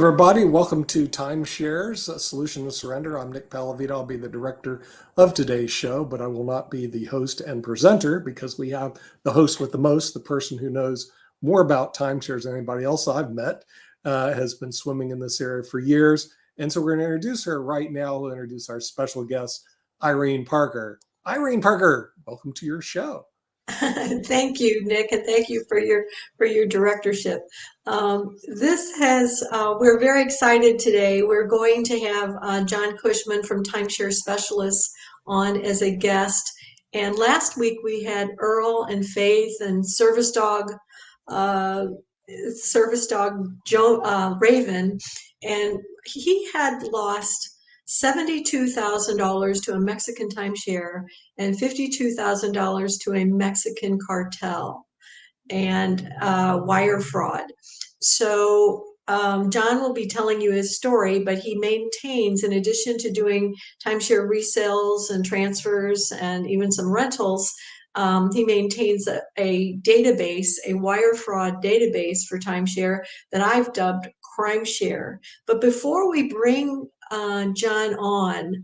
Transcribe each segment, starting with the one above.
everybody. Welcome to Timeshares, a Solution to Surrender. I'm Nick Palavito. I'll be the director of today's show, but I will not be the host and presenter because we have the host with the most, the person who knows more about timeshares than anybody else I've met, has been swimming in this area for years. And so we're going to introduce her right now. We'll introduce our special guest, Irene Parker. Irene Parker, welcome to your show. Thank you, Nick, and thank you for your directorship. We're very excited today. We're going to have John Cushman from Timeshare Specialists on as a guest. And last week we had Earl and Faith and uh, service dog Joe Raven, and he had lost $72,000 to a Mexican timeshare and $52,000 to a Mexican cartel and wire fraud. So John will be telling you his story, but he maintains, in addition to doing timeshare resales and transfers and even some rentals, he maintains a database, a wire fraud database for timeshare that I've dubbed Crime Share. But before we bring John on,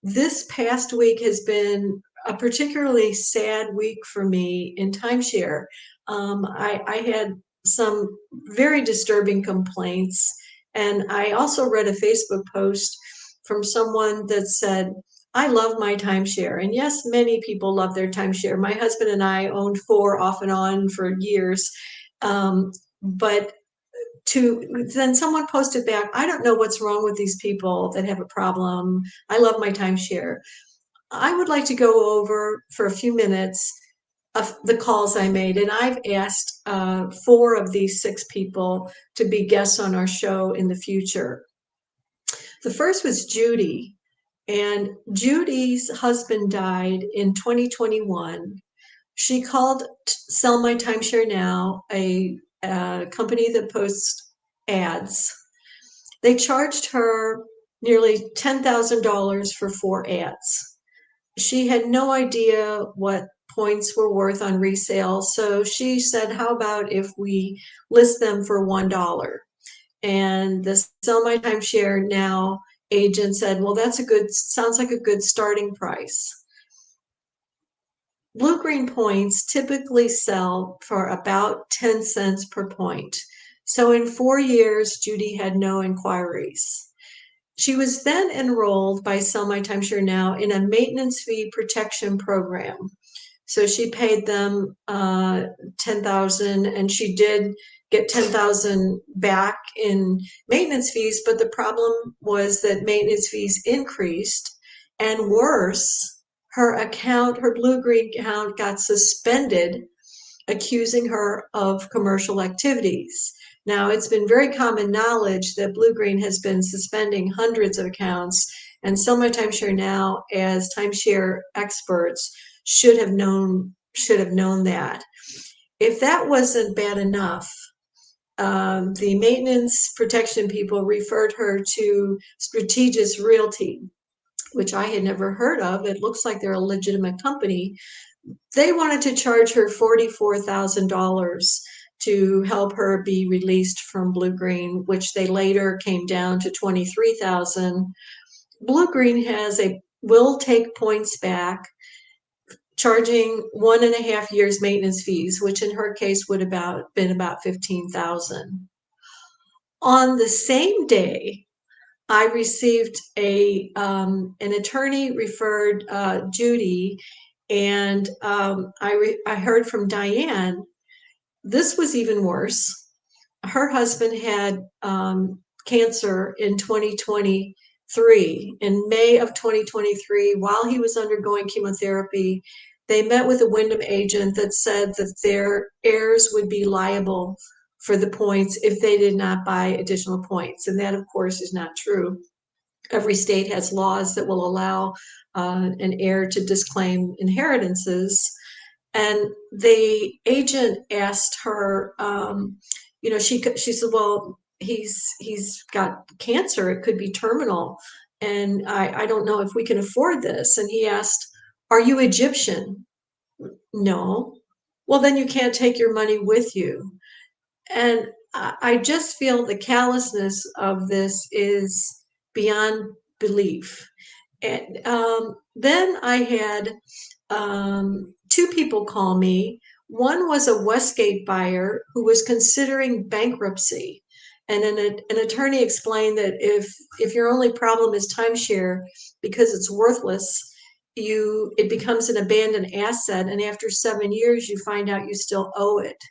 this past week has been a particularly sad week for me in timeshare. I had some very disturbing complaints, and I also read a Facebook post from someone that said, I love my timeshare. And yes, many people love their timeshare. My husband and I owned four off and on for years. But then someone posted back, I don't know what's wrong with these people that have a problem. I love my timeshare. I would like to go over for a few minutes of the calls I made, and I've asked four of these six people to be guests on our show in the future. The first was Judy, and Judy's husband died in 2021. She called Sell My Timeshare Now, a company that posts ads. They charged her nearly $10,000 for four ads. She had no idea what points were worth on resale, so she said, how about if we list them for $1? And the Sell My Timeshare Now agent said, well, sounds like a good starting price. Blue Green points typically sell for about 10 cents per point. So in 4 years, Judy had no inquiries. She was then enrolled by Sell My Timeshare Now in a maintenance fee protection program. So she paid them $10,000, and she did get $10,000 back in maintenance fees. But the problem was that maintenance fees increased, and worse, her Blue Green account got suspended, accusing her of commercial activities. Now, it's been very common knowledge that Blue Green has been suspending hundreds of accounts, and Sell My Timeshare Now, as timeshare experts, should have known that. If that wasn't bad enough, the maintenance protection people referred her to Strategis Realty, which I had never heard of. It looks like they're a legitimate company. They wanted to charge her $44,000 to help her be released from Blue Green, which they later came down to $23,000. Blue Green will take points back, charging 1.5 years maintenance fees, which in her case would have been about $15,000. On the same day, I received an attorney referred Judy, and I heard from Diane. This was even worse. Her husband had cancer in 2023. In May of 2023, while he was undergoing chemotherapy, they met with a Wyndham agent that said that their heirs would be liable for the points if they did not buy additional points. And that, of course, is not true. Every state has laws that will allow an heir to disclaim inheritances. And the agent asked her, she said, well, he's got cancer. It could be terminal. And I don't know if we can afford this. And he asked, are you Egyptian? No. Well, then you can't take your money with you. And I just feel the callousness of this is beyond belief. And then I had two people call me. One was a Westgate buyer who was considering bankruptcy. And an attorney explained that if your only problem is timeshare because it's worthless, it becomes an abandoned asset, and after 7 years you find out you still owe it.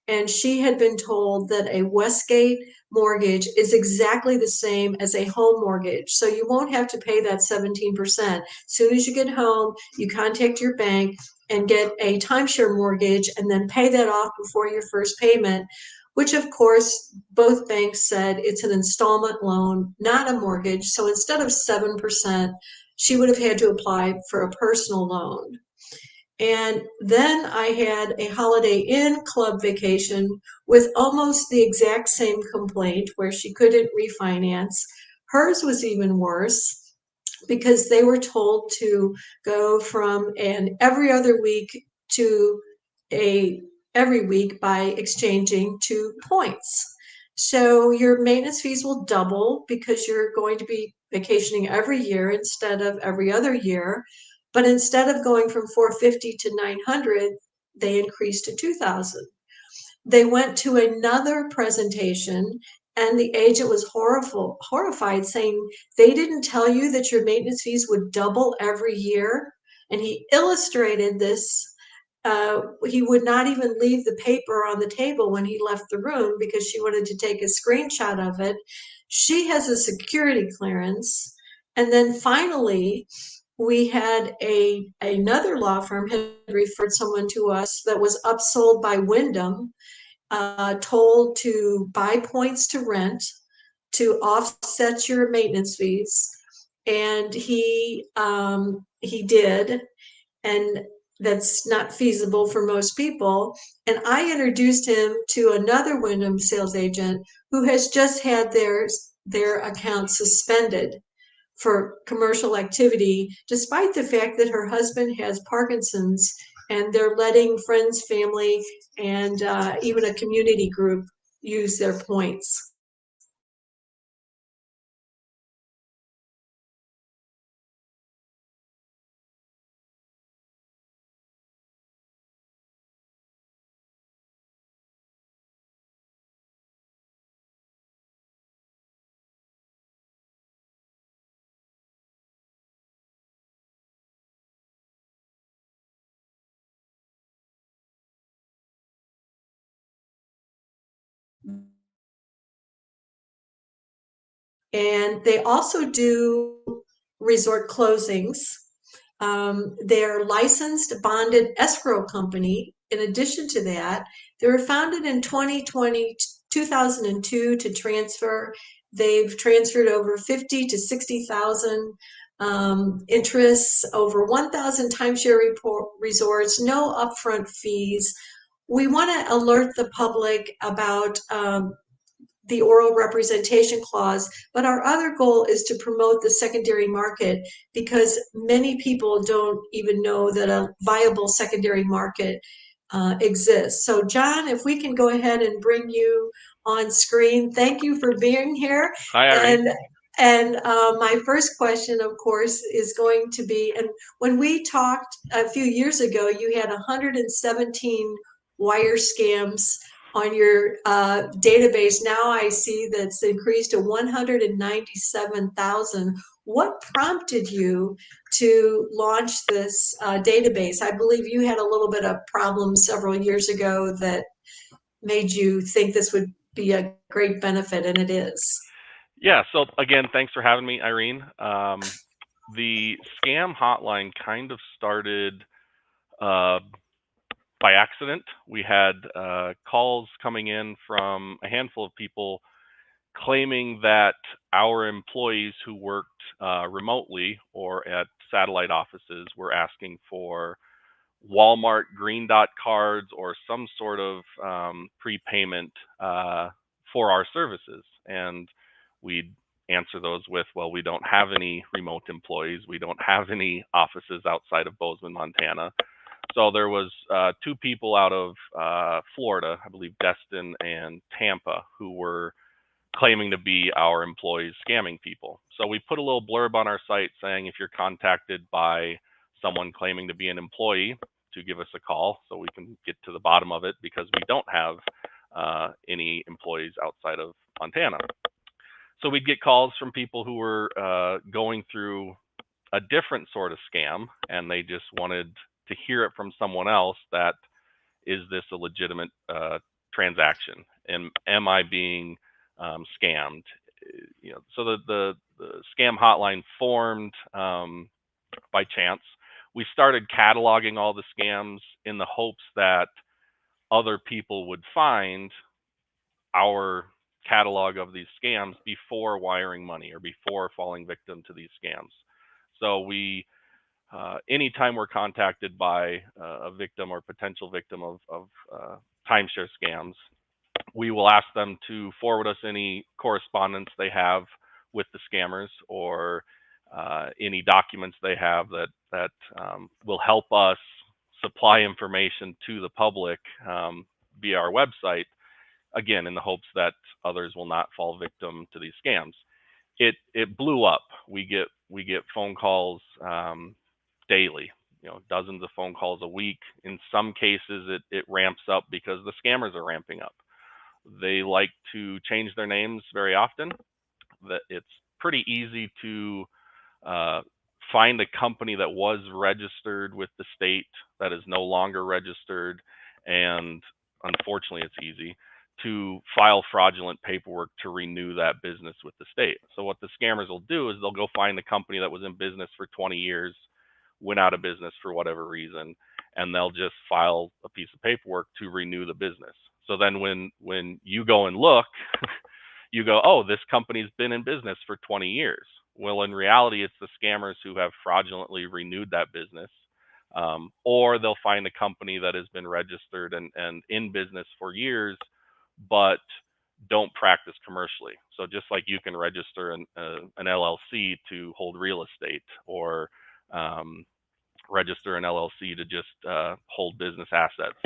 And she had been told that a Westgate mortgage is exactly the same as a home mortgage. So you won't have to pay that 17%. As soon as you get home, you contact your bank and get a timeshare mortgage and then pay that off before your first payment, which of course both banks said it's an installment loan, not a mortgage. So instead of 7%, she would have had to apply for a personal loan. And then I had a Holiday Inn club vacation with almost the exact same complaint where she couldn't refinance. Hers was even worse because they were told to go from an every other week to a every week by exchanging to points. So your maintenance fees will double because you're going to be vacationing every year instead of every other year. But instead of going from 450 to 900, they increased to 2000. They went to another presentation and the agent was horrified, saying, they didn't tell you that your maintenance fees would double every year. And he illustrated this. He would not even leave the paper on the table when he left the room because she wanted to take a screenshot of it. She has a security clearance. And then finally, we had another law firm had referred someone to us that was upsold by Wyndham, told to buy points to rent to offset your maintenance fees, and he did, and that's not feasible for most people. And I introduced him to another Wyndham sales agent who has just had their account suspended for commercial activity, despite the fact that her husband has Parkinson's, and they're letting friends, family, and even a community group use their points. And they also do resort closings. They're licensed bonded escrow company. In addition to that, they were founded in 2002 to transfer. They've transferred over 50 to 60,000 interests, over 1,000 timeshare resorts, no upfront fees. We want to alert the public about the oral representation clause, but our other goal is to promote the secondary market because many people don't even know that a viable secondary market exists. So John, if we can go ahead and bring you on screen, thank you for being here. Hi, Irene. And my first question, of course, is going to be, and when we talked a few years ago, you had 117 wire scams on your database. Now I see that's increased to 197,000. What prompted you to launch this database? I believe you had a little bit of problems several years ago that made you think this would be a great benefit, and it is. Yeah, so again, thanks for having me, Irene. The scam hotline kind of started by accident. We had calls coming in from a handful of people claiming that our employees who worked remotely or at satellite offices were asking for Walmart Green Dot cards or some sort of prepayment for our services. And we'd answer those with, well, we don't have any remote employees. We don't have any offices outside of Bozeman, Montana. So there was 2 people out of Florida, I believe Destin and Tampa, who were claiming to be our employees scamming people. So we put a little blurb on our site saying if you're contacted by someone claiming to be an employee, to give us a call so we can get to the bottom of it, because we don't have any employees outside of Montana. So we'd get calls from people who were going through a different sort of scam, and they just wanted to hear it from someone else that, is this a legitimate transaction? And am I being scammed? So the scam hotline formed by chance. We started cataloging all the scams in the hopes that other people would find our catalog of these scams before wiring money or before falling victim to these scams. So we, anytime we're contacted by a victim or potential victim of timeshare scams, we will ask them to forward us any correspondence they have with the scammers, or any documents they have that will help us supply information to the public via our website, again in the hopes that others will not fall victim to these scams. It blew up. We get phone calls daily, dozens of phone calls a week. In some cases it ramps up because the scammers are ramping up. They like to change their names very often. That it's pretty easy to find a company that was registered with the state that is no longer registered, and unfortunately it's easy to file fraudulent paperwork to renew that business with the state. So what the scammers will do is they'll go find the company that was in business for 20 years, went out of business for whatever reason, and they'll just file a piece of paperwork to renew the business. So then when you go and look, you go, oh, this company's been in business for 20 years. Well, in reality, it's the scammers who have fraudulently renewed that business. Or they'll find a company that has been registered and in business for years, but don't practice commercially. So just like you can register an LLC to hold real estate, or register an LLC to just hold business assets,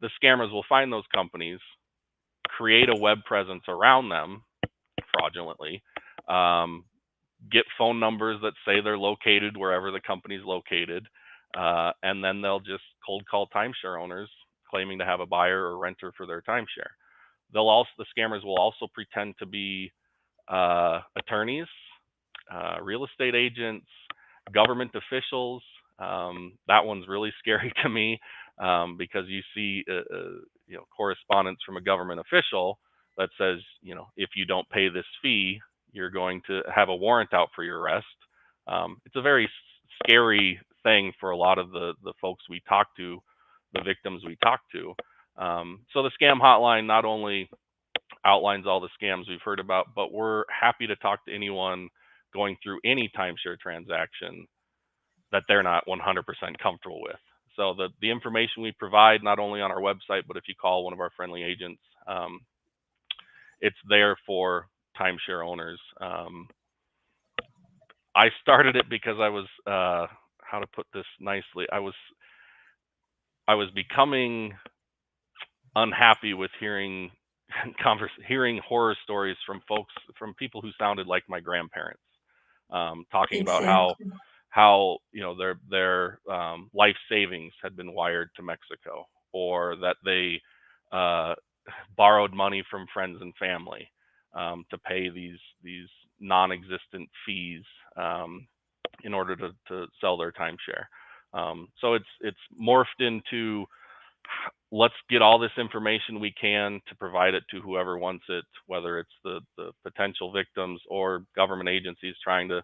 the scammers will find those companies, create a web presence around them fraudulently, get phone numbers that say they're located wherever the company's located, and then they'll just cold call timeshare owners claiming to have a buyer or renter for their timeshare. The scammers will also pretend to be attorneys, real estate agents, government officials. That one's really scary to me, because you see correspondence from a government official that says, if you don't pay this fee, you're going to have a warrant out for your arrest. It's a very scary thing for a lot of the folks we talk to, the victims we talk to. So the scam hotline not only outlines all the scams we've heard about, but we're happy to talk to anyone going through any timeshare transaction that they're not 100% comfortable with. So the information we provide, not only on our website, but if you call one of our friendly agents, it's there for timeshare owners. I started it because I was, how to put this nicely, I was becoming unhappy with hearing horror stories from people who sounded like my grandparents, talking about how their life savings had been wired to Mexico, or that they borrowed money from friends and family to pay these non-existent fees in order to sell their timeshare. So it's morphed into, let's get all this information we can to provide it to whoever wants it, whether it's the potential victims or government agencies trying to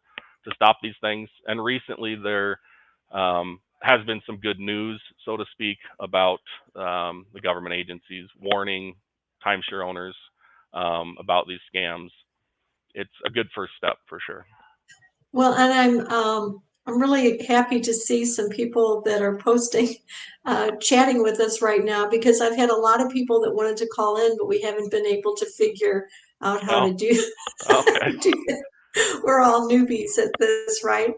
stop these things. And recently there has been some good news, so to speak, about the government agencies warning timeshare owners about these scams. It's a good first step for sure. Well, and I'm really happy to see some people that are posting, chatting with us right now, because I've had a lot of people that wanted to call in, but we haven't been able to figure out how to do, Okay. do it. We're all newbies at this, right?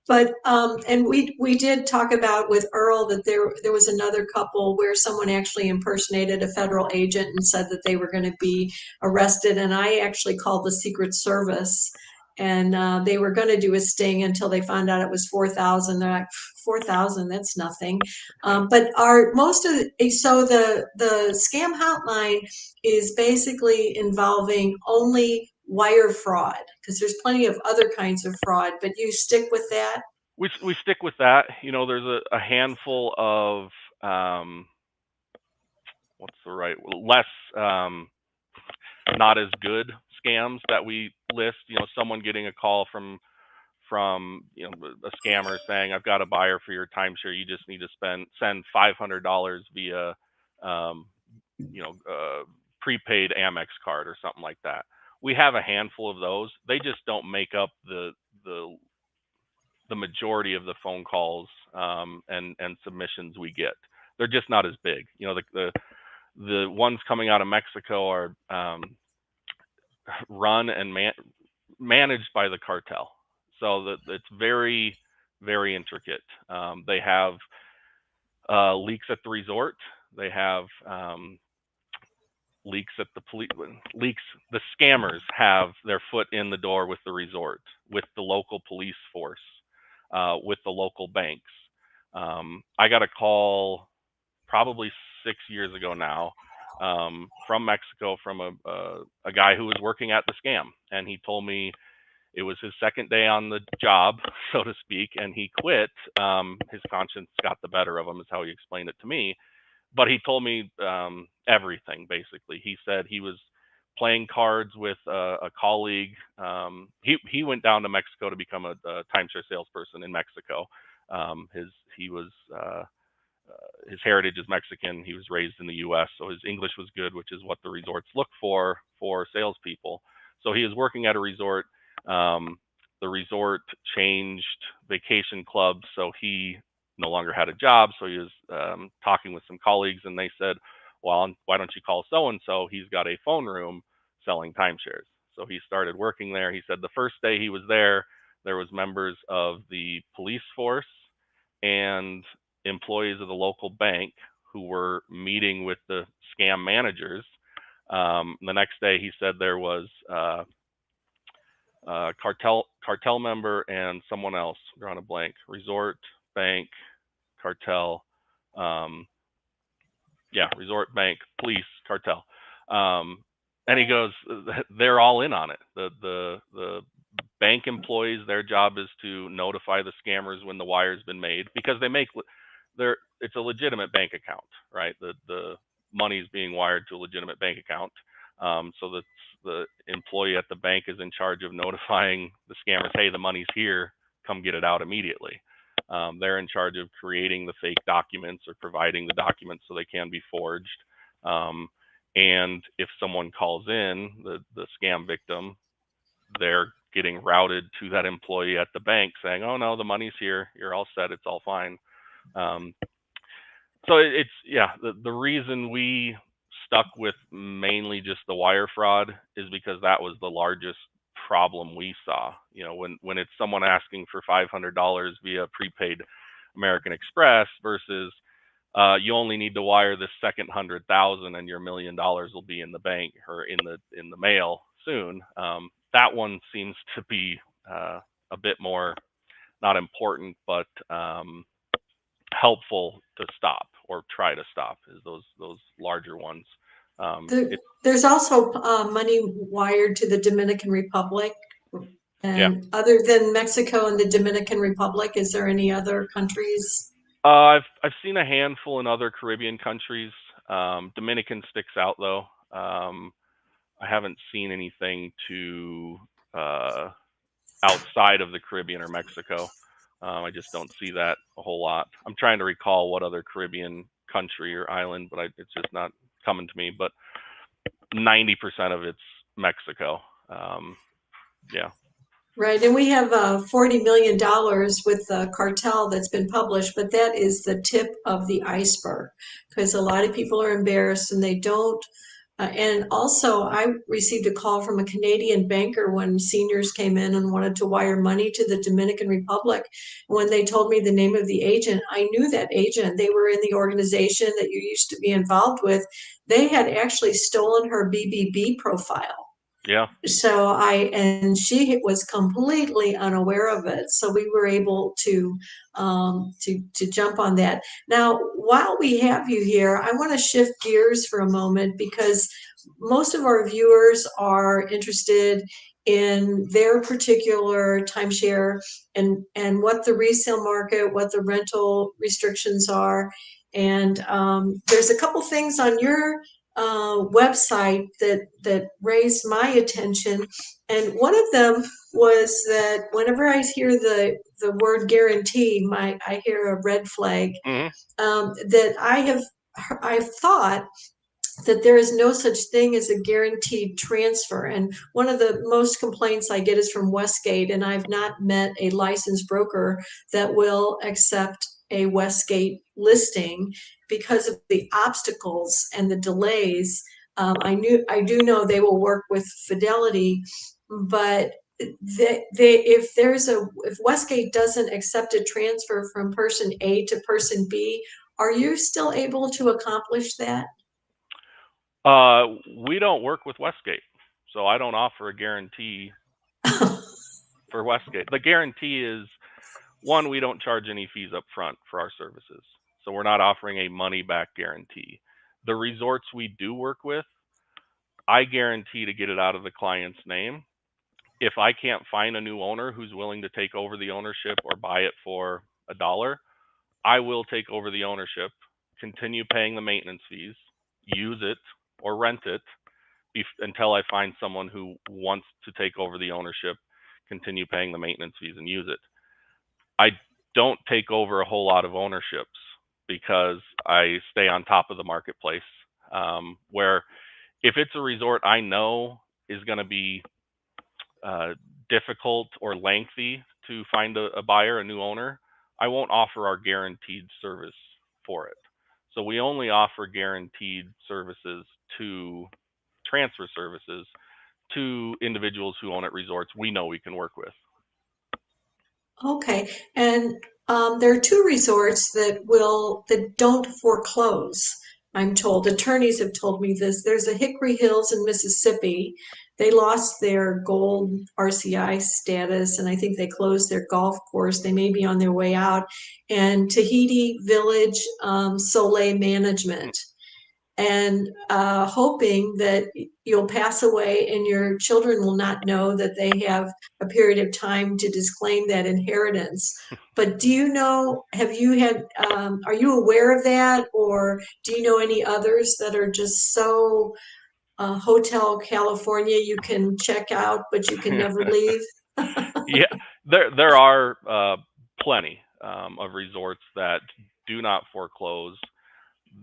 But and we did talk about with Earl that there was another couple where someone actually impersonated a federal agent and said that they were going to be arrested, and I actually called the Secret Service, and they were going to do a sting until they found out it was 4,000. They're like, 4,000, that's nothing. But our most of so the scam hotline is basically involving only wire fraud, because there's plenty of other kinds of fraud, but you stick with that? We stick with that. You know, there's a handful of what's the right less not as good scams that we list. You know, someone getting a call from you know, a scammer saying, I've got a buyer for your timeshare, you just need to send $500 via you know, prepaid Amex card or something like that. We have a handful of those. They just don't make up the majority of the phone calls and submissions we get. They're just not as big. You know, the ones coming out of Mexico are run and managed by the cartel, so that it's very, very intricate. They have leaks at the resort. They have leaks at the police. Leaks. The scammers have their foot in the door with the resort, with the local police force, with the local banks. I got a call probably 6 years ago now from Mexico from a guy who was working at the scam, and he told me it was his second day on the job, so to speak, and he quit. His conscience got the better of him, is how he explained it to me. But he told me everything, basically. He said he was playing cards with a colleague. He went down to Mexico to become a timeshare salesperson in Mexico. He was his heritage is Mexican. He was raised in the U.S., so his English was good, which is what the resorts look for salespeople. So he was working at a resort. The resort changed vacation clubs, so he no longer had a job. So he was talking with some colleagues, and they said, well, why don't you call so-and-so? He's got a phone room selling timeshares. So he started working there. He said the first day he was there was members of the police force and employees of the local bank who were meeting with the scam managers. The next day he said there was cartel member and someone else, drawing a blank, resort, bank, cartel, resort, bank, police, cartel. And he goes, they're all in on it. The bank employees, their job is to notify the scammers when the wire's been made, because it's a legitimate bank account, right? The money's being wired to a legitimate bank account. So that the employee at the bank is in charge of notifying the scammers, hey, the money's here, come get it out immediately. They're in charge of creating the fake documents or providing the documents so they can be forged. And if someone calls in, the scam victim, they're getting routed to that employee at the bank saying, oh no, the money's here, you're all set, it's all fine. So it's, the reason we stuck with mainly just the wire fraud is because that was the largest problem we saw. You know, when it's someone asking for $500 via prepaid American Express versus you only need to wire this second 100,000 and your $1 million will be in the bank or in the mail soon. That one seems to be a bit more, not important, but helpful to stop or try to stop, is those larger ones. There's also money wired to the Dominican Republic. And other than Mexico and the Dominican Republic, is there any other countries? I've seen a handful in other Caribbean countries. Dominican sticks out though. I haven't seen anything to outside of the Caribbean or Mexico. I just don't see that a whole lot. I'm trying to recall what other Caribbean country or island, but it's just not coming to me. But 90% of it's Mexico. Right, and we have $40 million with the cartel that's been published, but that is the tip of the iceberg, because a lot of people are embarrassed and they don't And also, I received a call from a Canadian banker when seniors came in and wanted to wire money to the Dominican Republic. When they told me the name of the agent, I knew that agent. They were in the organization that you used to be involved with. They had actually stolen her BBB profile. Yeah. So and she was completely unaware of it. So we were able to jump on that. Now, while we have you here, I want to shift gears for a moment because most of our viewers are interested in their particular timeshare and what the resale market, what the rental restrictions are. And there's a couple things on your website that raised my attention, and one of them was that whenever I hear the word guarantee, I hear a red flag. Hmm. That I've thought that there is no such thing as a guaranteed transfer. And one of the most complaints I get is from Westgate, and I've not met a licensed broker that will accept a Westgate listing because of the obstacles and the delays. I do know they will work with Fidelity, but if Westgate doesn't accept a transfer from person A to person B, are you still able to accomplish that? We don't work with Westgate, so I don't offer a guarantee for Westgate. The guarantee is, one, we don't charge any fees up front for our services, so we're not offering a money back guarantee. The resorts we do work with, I guarantee to get it out of the client's name. If I can't find a new owner who's willing to take over the ownership or buy it for $1, I will take over the ownership, continue paying the maintenance fees, use it or rent it until I find someone who wants to take over the ownership, continue paying the maintenance fees, and use it. I don't take over a whole lot of ownerships because I stay on top of the marketplace. Where if it's a resort I know is going to be uh, difficult or lengthy to find a buyer, a new owner, I won't offer our guaranteed service for it. So we only offer guaranteed services to transfer services to individuals who own at resorts we know we can work with. Okay, and there are two resorts that don't foreclose. I'm told attorneys have told me this. There's a Hickory Hills in Mississippi. They lost their gold RCI status, and I think they closed their golf course. They may be on their way out. And Tahiti Village Soleil Management, and hoping that you'll pass away and your children will not know that they have a period of time to disclaim that inheritance. But do you know, are you aware of that, or do you know any others that are just so Hotel California you can check out, but you can never leave? Yeah, there are plenty of resorts that do not foreclose.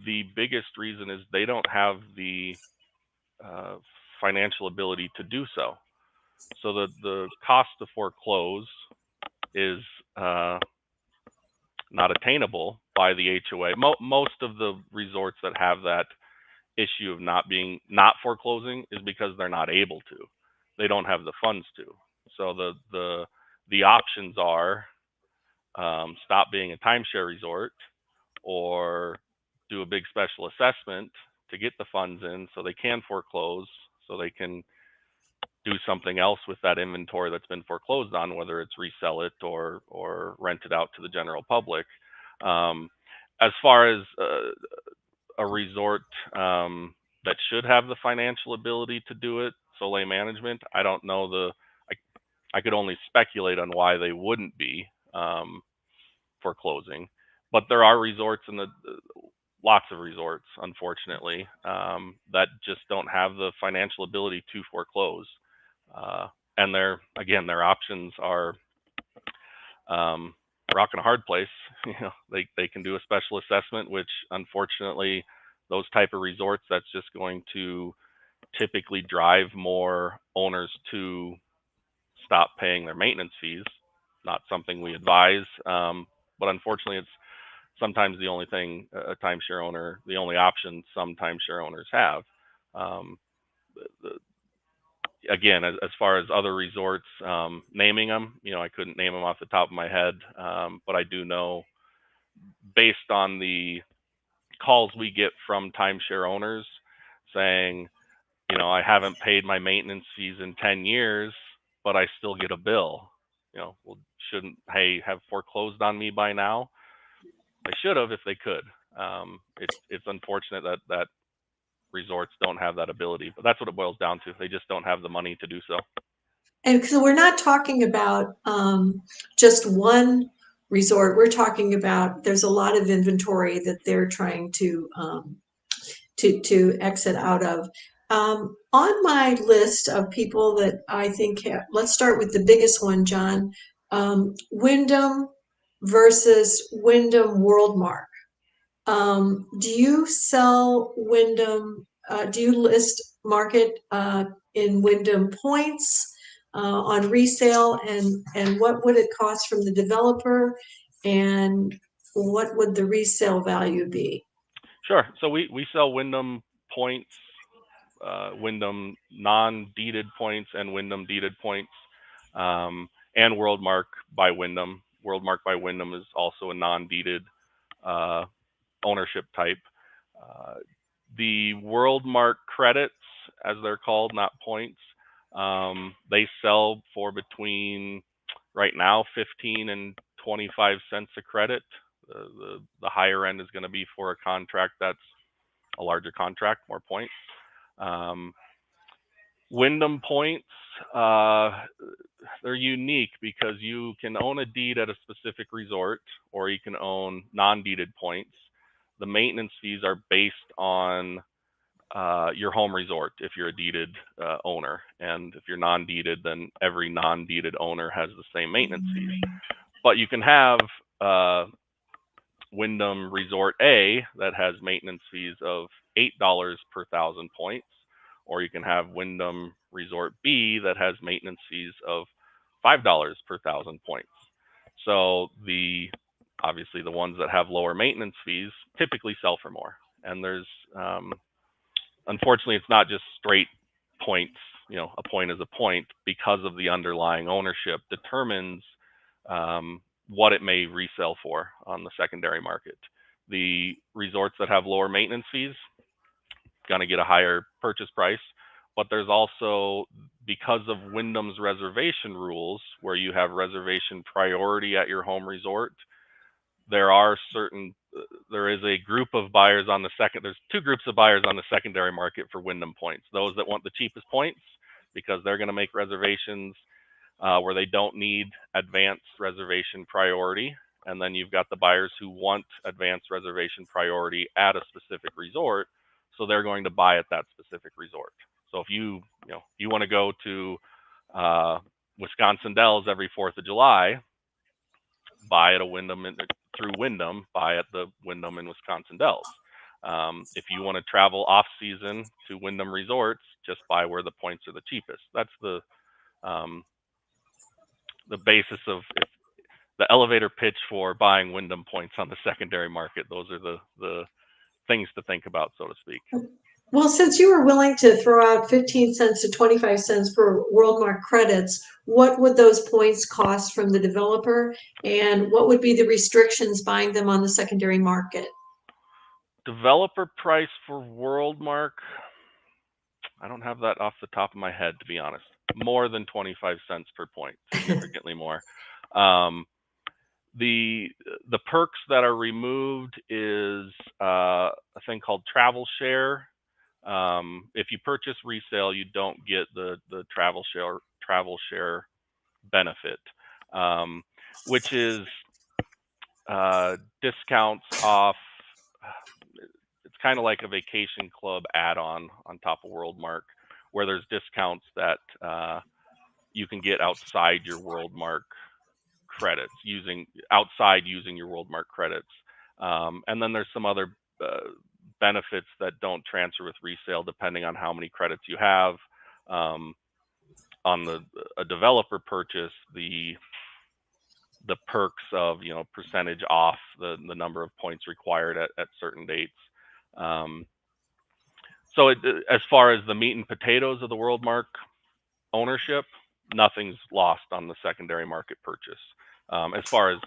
The biggest reason is they don't have the uh, financial ability to do so. So the cost to foreclose is not attainable by the HOA. Most of the resorts that have that issue of not foreclosing is because they're not able to. They don't have the funds to. So the options are stop being a timeshare resort or do a big special assessment to get the funds in so they can foreclose, so they can do something else with that inventory that's been foreclosed on, whether it's resell it or rent it out to the general public. As far as a resort that should have the financial ability to do it, Soleil Management, I don't know I could only speculate on why they wouldn't be foreclosing, but there are resorts in lots of resorts, unfortunately, that just don't have the financial ability to foreclose. And their options are rock and a hard place. You know, they can do a special assessment, which unfortunately, those type of resorts, that's just going to typically drive more owners to stop paying their maintenance fees. Not something we advise, but unfortunately, it's sometimes the only thing the only option some timeshare owners have. Um, again, as far as other resorts, naming them, I couldn't name them off the top of my head, but I do know, based on the calls we get from timeshare owners saying, I haven't paid my maintenance fees in 10 years, but I still get a bill. Well, shouldn't they have foreclosed on me by now? They should have if they could. It's unfortunate that resorts don't have that ability, but that's what it boils down to. They just don't have the money to do so. And so we're not talking about just one resort. We're talking about there's a lot of inventory that they're trying to exit out of. On my list of people that I think, let's start with the biggest one, John. Wyndham versus Wyndham Worldmark. Do you sell Wyndham? Do you market in Wyndham points on resale? And what would it cost from the developer? And what would the resale value be? Sure. So we sell Wyndham points, Wyndham non-deeded points, and Wyndham deeded points, and Worldmark by Wyndham. Worldmark by Wyndham is also a non-deeded ownership type. The Worldmark credits, as they're called, not points, they sell for between, right now, 15 and 25 cents a credit. The higher end is going to be for a contract that's a larger contract, more points. Wyndham points, they're unique because you can own a deed at a specific resort, or you can own non-deeded points. The maintenance fees are based on your home resort if you're a deeded owner, and if you're non-deeded, then every non-deeded owner has the same maintenance fees. But you can have Wyndham Resort A that has maintenance fees of $8 per 1,000 points, or you can have Wyndham Resort B that has maintenance fees of $5 per 1,000 points. So obviously the ones that have lower maintenance fees typically sell for more. And there's unfortunately, it's not just straight points. A point is a point, because of the underlying ownership determines what it may resell for on the secondary market. The resorts that have lower maintenance fees going to get a higher purchase price, but there's also, because of Wyndham's reservation rules, where you have reservation priority at your home resort, there is a group of buyers on the there's two groups of buyers on the secondary market for Wyndham points. Those that want the cheapest points because they're going to make reservations where they don't need advanced reservation priority. And then you've got the buyers who want advanced reservation priority at a specific resort, so they're going to buy at that specific resort. So if you want to go to Wisconsin Dells every 4th of July, buy at a Wyndham through Wyndham, buy at the Wyndham in Wisconsin Dells. If you want to travel off season to Wyndham resorts, just buy where the points are the cheapest. That's the basis of the elevator pitch for buying Wyndham points on the secondary market. Those are the things to think about, so to speak. Well, since you were willing to throw out 15 cents to 25 cents for Worldmark credits, what would those points cost from the developer, and what would be the restrictions buying them on the secondary market? Developer price for Worldmark, I don't have that off the top of my head, to be honest. More than 25 cents per point, significantly more. The perks that are removed is a thing called travel share. If you purchase resale, you don't get the travel share benefit, which is discounts off. It's kind of like a vacation club add-on on top of Worldmark, where there's discounts that you can get outside your Worldmark credits, using your Worldmark credits. And then there's some other benefits that don't transfer with resale, depending on how many credits you have. On a developer purchase, the perks of percentage off the number of points required at certain dates. So as far as the meat and potatoes of the WorldMark ownership, nothing's lost on the secondary market purchase. As far as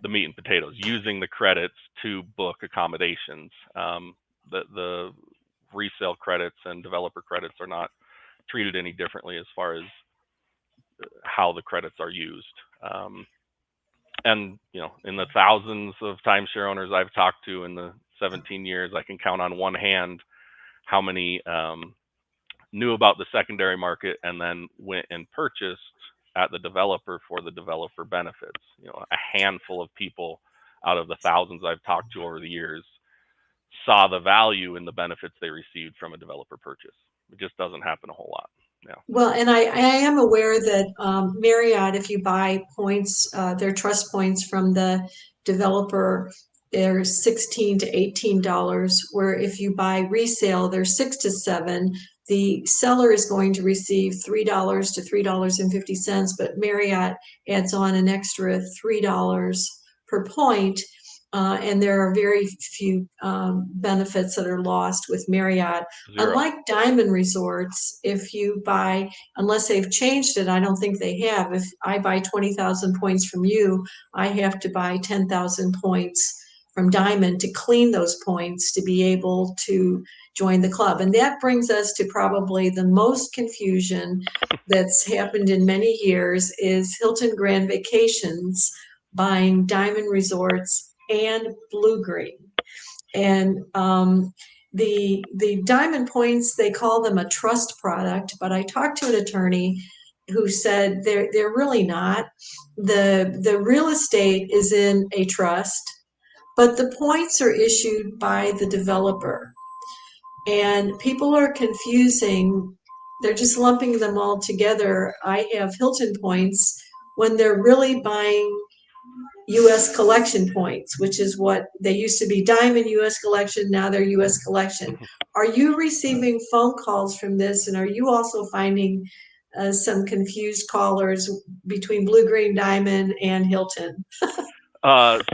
the meat and potatoes, using the credits to book accommodations, the resale credits and developer credits are not treated any differently as far as how the credits are used. And in the thousands of timeshare owners I've talked to in the 17 years, I can count on one hand how many knew about the secondary market and then went and purchased at the developer for the developer benefits. A handful of people out of the thousands I've talked to over the years saw the value in the benefits they received from a developer purchase. It just doesn't happen a whole lot. Yeah. Well, and I am aware that Marriott, if you buy points, their trust points from the developer, they're $16 to $18. Where if you buy resale, they're $6 to $7. The seller is going to receive $3 to $3.50, but Marriott adds on an extra $3 per point. And there are very few benefits that are lost with Marriott. Zero. Unlike Diamond Resorts, if you buy, unless they've changed it, I don't think they have. If I buy 20,000 points from you, I have to buy 10,000 points from Diamond to clean those points to be able to join the club. And that brings us to probably the most confusion that's happened in many years is Hilton Grand Vacations buying Diamond Resorts and Blue Green. And the Diamond points, they call them a trust product, but I talked to an attorney who said they're really not. The real estate is in a trust, but the points are issued by the developer. And people are confusing, they're just lumping them all together. I have Hilton points when they're really buying U.S. collection points, which is what they used to be Diamond U.S. collection, now they're U.S. collection. Are you receiving phone calls from this, and are you also finding some confused callers between Blue Green Diamond and Hilton?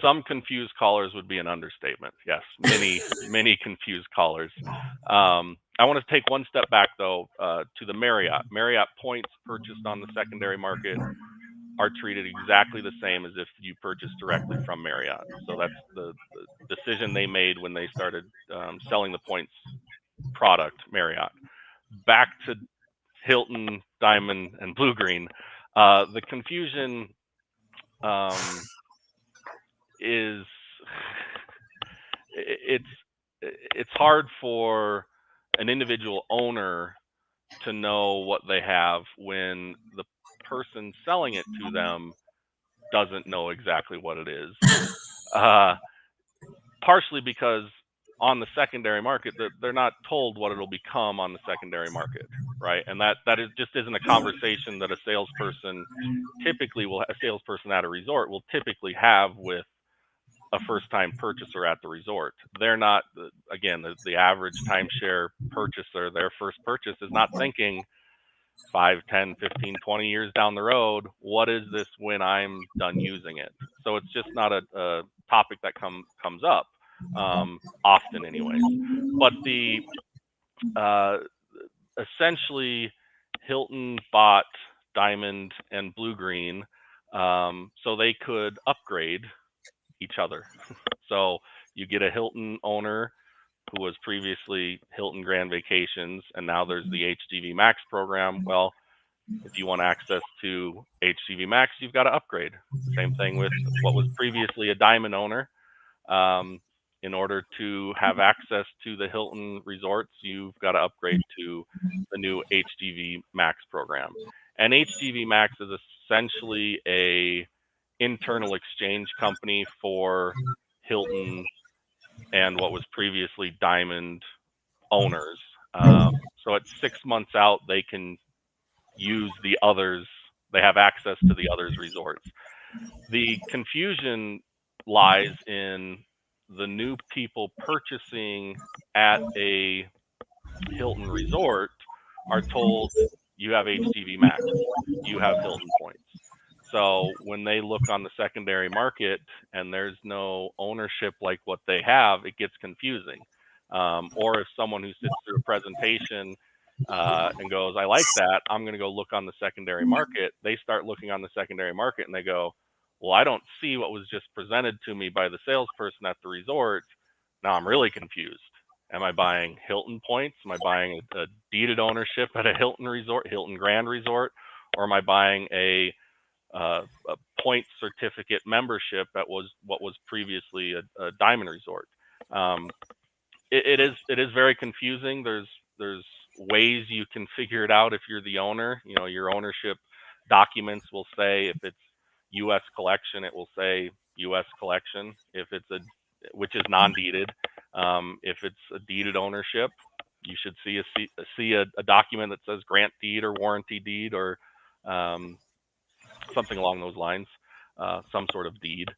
Some confused callers would be an understatement. Yes, many confused callers. I want to take one step back though to the Marriott. Marriott points purchased on the secondary market are treated exactly the same as if you purchased directly from Marriott. So that's the decision they made when they started selling the points product, Marriott. Back to Hilton, Diamond, and Blue Green. The confusion is it's hard for an individual owner to know what they have when the person selling it to them doesn't know exactly what it is. Partially because on the secondary market, they're not told what it'll become on the secondary market, right? And that just isn't a conversation that a salesperson at a resort will typically have with a first-time purchaser at the resort. They're not, again, the average timeshare purchaser, their first purchase is not thinking 5, 10, 15, 20 years down the road, what is this when I'm done using it? So it's just not a topic that comes up often anyways. But the essentially Hilton bought Diamond and Blue Green so they could upgrade each other. So you get a Hilton owner who was previously Hilton Grand Vacations, and now there's the HGV Max program. Well, if you want access to HGV Max, you've got to upgrade. Same thing with what was previously a Diamond owner. In order to have access to the Hilton resorts, you've got to upgrade to the new HGV Max program. And HGV Max is essentially a internal exchange company for Hilton and what was previously Diamond owners. So at 6 months out, they can use the others. They have access to the others' resorts. The confusion lies in the new people purchasing at a Hilton resort are told you have HGV Max, you have Hilton points. So when they look on the secondary market and there's no ownership like what they have, it gets confusing. Or if someone who sits through a presentation and goes, I like that, I'm going to go look on the secondary market. They start looking on the secondary market and they go, well, I don't see what was just presented to me by the salesperson at the resort. Now I'm really confused. Am I buying Hilton points? Am I buying a deeded ownership at a Hilton resort, Hilton Grand Resort? Or am I buying a point certificate membership that was what was previously a Diamond Resort? It is very confusing. There's ways you can figure it out if you're the owner. You know, your ownership documents will say if it's U.S. collection, it will say U.S. collection. If it's which is non-deeded. If it's a deeded ownership, you should see a document that says grant deed or warranty deed or something along those lines, some sort of deed.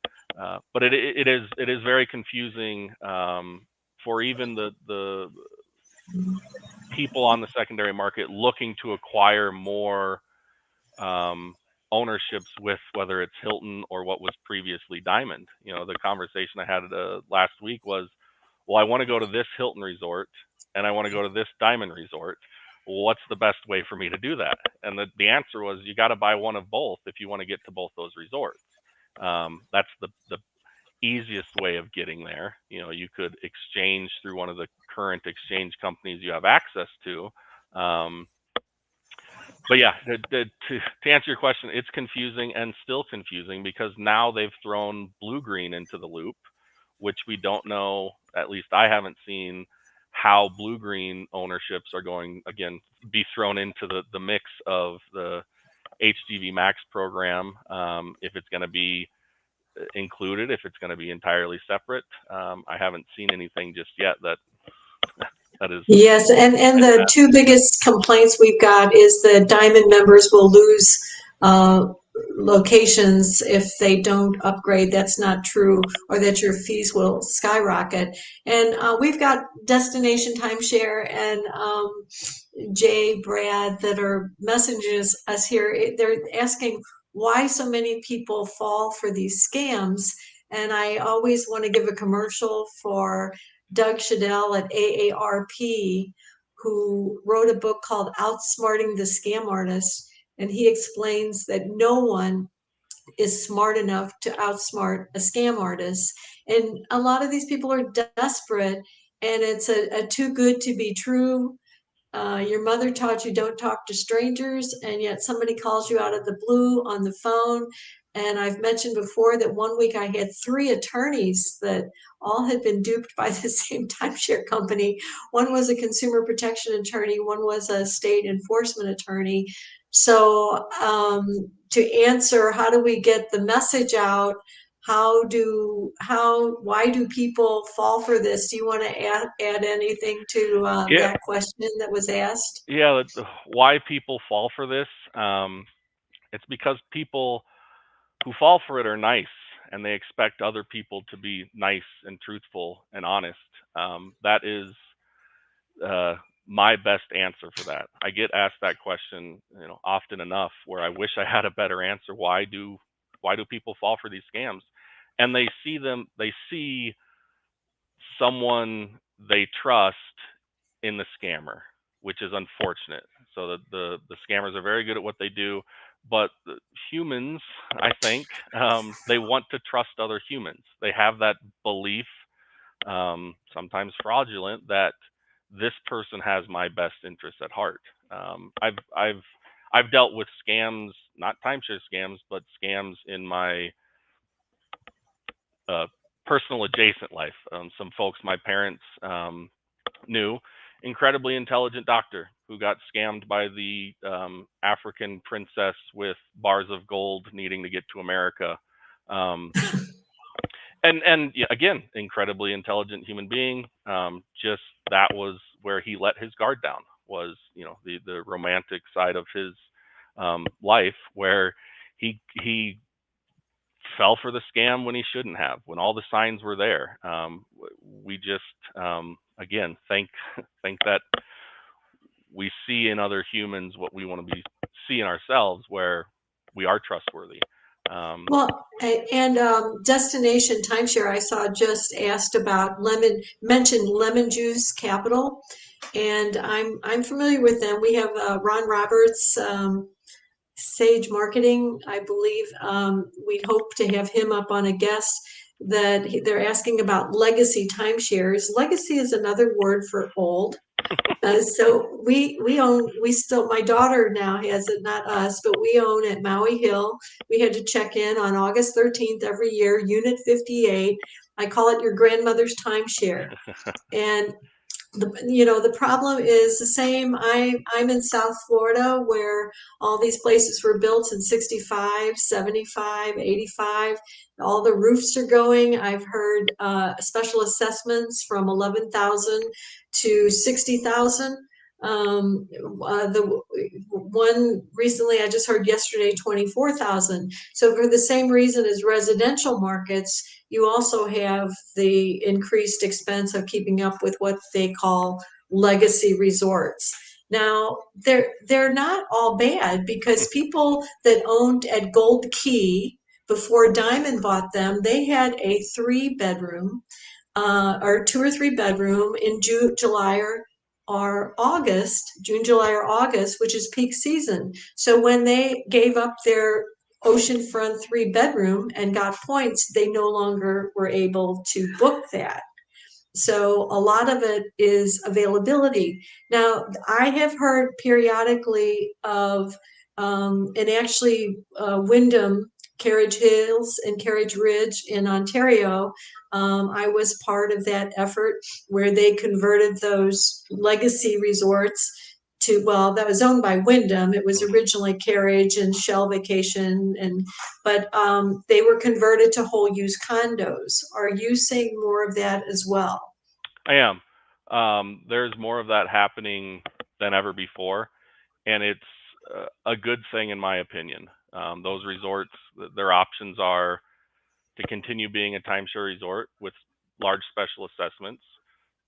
But it is very confusing for even the people on the secondary market looking to acquire more ownerships with whether it's Hilton or what was previously Diamond. You know, the conversation I had last week was, well, I want to go to this Hilton resort and I want to go to this Diamond resort. What's the best way for me to do that? And the answer was, you got to buy one of both if you want to get to both those resorts. That's the easiest way of getting there. You know, you could exchange through one of the current exchange companies you have access to. But yeah, to answer your question, it's confusing and still confusing because now they've thrown blue green into the loop, which we don't know. At least I haven't seen how blue green ownerships are going again be thrown into the mix of the HGV Max program. If it's going to be included, if it's going to be entirely separate, I haven't seen anything just yet that is. Yes, and the two biggest complaints we've got is the Diamond members will lose locations if they don't upgrade. That's not true, or that your fees will skyrocket. And we've got Destination Timeshare and Jay, Brad that are messaging us here. They're asking why so many people fall for these scams. And I always want to give a commercial for Doug Shadell at AARP, who wrote a book called Outsmarting the Scam Artist. And he explains that no one is smart enough to outsmart a scam artist. And a lot of these people are desperate, and it's a too good to be true. Your mother taught you don't talk to strangers, and yet somebody calls you out of the blue on the phone. And I've mentioned before that one week I had 3 attorneys that all had been duped by the same timeshare company. One was a consumer protection attorney, one was a state enforcement attorney. So to answer, how do we get the message out? Why do people fall for this? Do you want to add anything to Yeah, that question that was asked? yeah. Why people fall for this? It's because people who fall for it are nice and they expect other people to be nice and truthful and honest. That is my best answer for that. I get asked that question, you know, often enough where I wish I had a better answer. Why do people fall for these scams? And they see someone they trust in the scammer, which is unfortunate. So the scammers are very good at what they do, but humans, I think, they want to trust other humans. They have that belief, sometimes fraudulent, that this person has my best interest at heart. I've dealt with scams, not timeshare scams, but scams in my uh, personal adjacent life. Some folks my parents knew, incredibly intelligent doctor who got scammed by the African princess with bars of gold needing to get to America. Um, and yeah, again, incredibly intelligent human being. Just that was where he let his guard down, was, you know, the romantic side of his life, where he fell for the scam when he shouldn't have, when all the signs were there. We just again think that we see in other humans what we want to see in ourselves, where we are trustworthy. Well, and Destination Timeshare, I saw just asked about mentioned Lemon Juice Capital, and I'm familiar with them. We have Ron Roberts, Sage Marketing, I believe. We'd hope to have him up on a guest that they're asking about legacy timeshares. Legacy is another word for old. So we still, my daughter now has it, not us, but we own at Maui Hill. We had to check in on August 13th every year, Unit 58. I call it your grandmother's timeshare. And the problem is the same. I'm in South Florida where all these places were built in 65, 75, 85. All the roofs are going. I've heard special assessments from 11,000 to 60,000. The one recently I just heard yesterday, 24,000. So for the same reason as residential markets, you also have the increased expense of keeping up with what they call legacy resorts. Now, they're not all bad, because people that owned at Gold Key before Diamond bought them, they had a 3-bedroom or 2 or 3 bedroom in June, July, or August, June, July, or August, which is peak season. So when they gave up their oceanfront 3-bedroom and got points, they no longer were able to book that. So a lot of it is availability. Now, I have heard periodically of, and actually Wyndham, Carriage Hills and Carriage Ridge in Ontario, I was part of that effort where they converted those legacy resorts to, well, that was owned by Wyndham. It was originally Carriage and Shell Vacation, but they were converted to whole use condos. Are you seeing more of that as well? I am. There's more of that happening than ever before, and it's a good thing in my opinion. Those resorts, their options are to continue being a timeshare resort with large special assessments,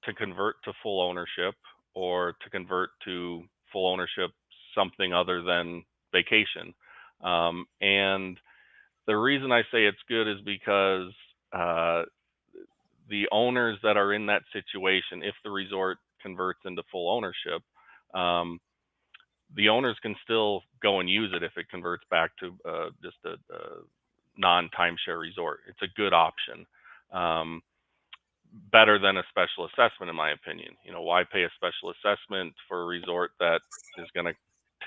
to convert to full ownership, or to convert to full ownership something other than vacation. And the reason I say it's good is because the owners that are in that situation, if the resort converts into full ownership, the owners can still go and use it if it converts back to just a non-timeshare resort. It's a good option. Better than a special assessment, in my opinion. Why pay a special assessment for a resort that is going to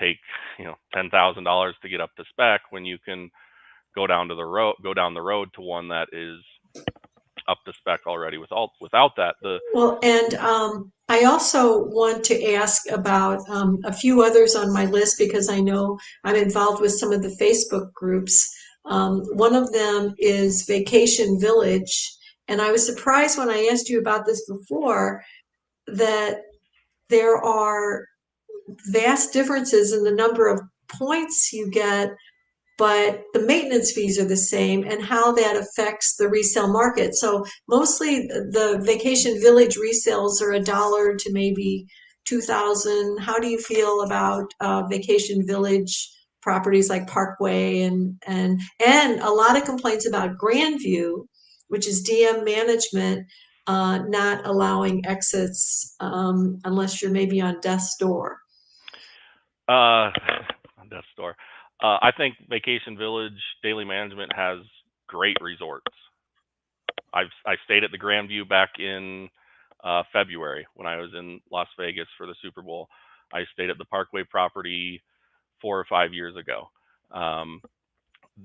take $10,000 to get up to spec when you can go down the road to one that is up to spec already without that. Well, and I also want to ask about a few others on my list, because I know I'm involved with some of the Facebook groups. One of them is Vacation Village, and I was surprised when I asked you about this before that there are vast differences in the number of points you get, but the maintenance fees are the same, and how that affects the resale market. So mostly the Vacation Village resales are $1 to maybe 2,000. How do you feel about Vacation Village properties like Parkway and a lot of complaints about Grandview, which is DM management, not allowing exits unless you're maybe on death's door? On Death Store. I think Vacation Village Daily Management has great resorts. I stayed at the Grandview back in February when I was in Las Vegas for the Super Bowl. I stayed at the Parkway property 4 or 5 years ago.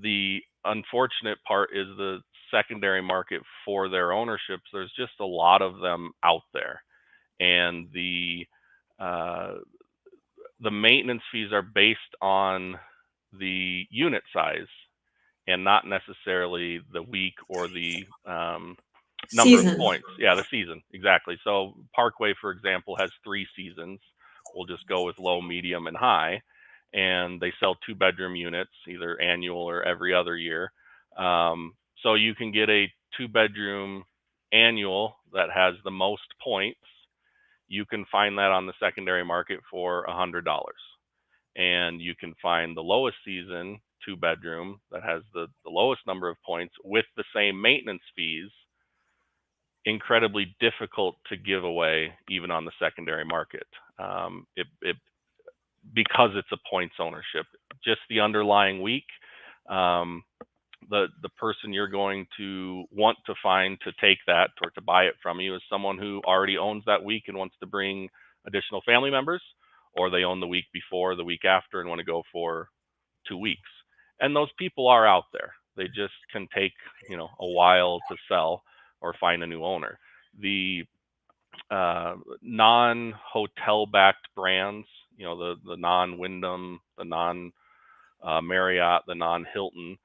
The unfortunate part is the secondary market for their ownerships. There's just a lot of them out there, and the maintenance fees are based on the unit size and not necessarily the week or the number of Season. points. Yeah, the season, exactly. So Parkway, for example, has 3 seasons. We'll just go with low, medium, and high. And they sell 2-bedroom units, either annual or every other year. So you can get a 2-bedroom annual that has the most points. You can find that on the secondary market for $100. And you can find the lowest season 2-bedroom that has the lowest number of points with the same maintenance fees, incredibly difficult to give away even on the secondary market. Because it's a points ownership, just the underlying week, the person you're going to want to find to take that or to buy it from you is someone who already owns that week and wants to bring additional family members, or they own the week before, the week after, and want to go for 2 weeks. And those people are out there. They just can take, a while to sell or find a new owner. The non-hotel backed brands, the non-Wyndham, the non-Marriott, the non-Hilton,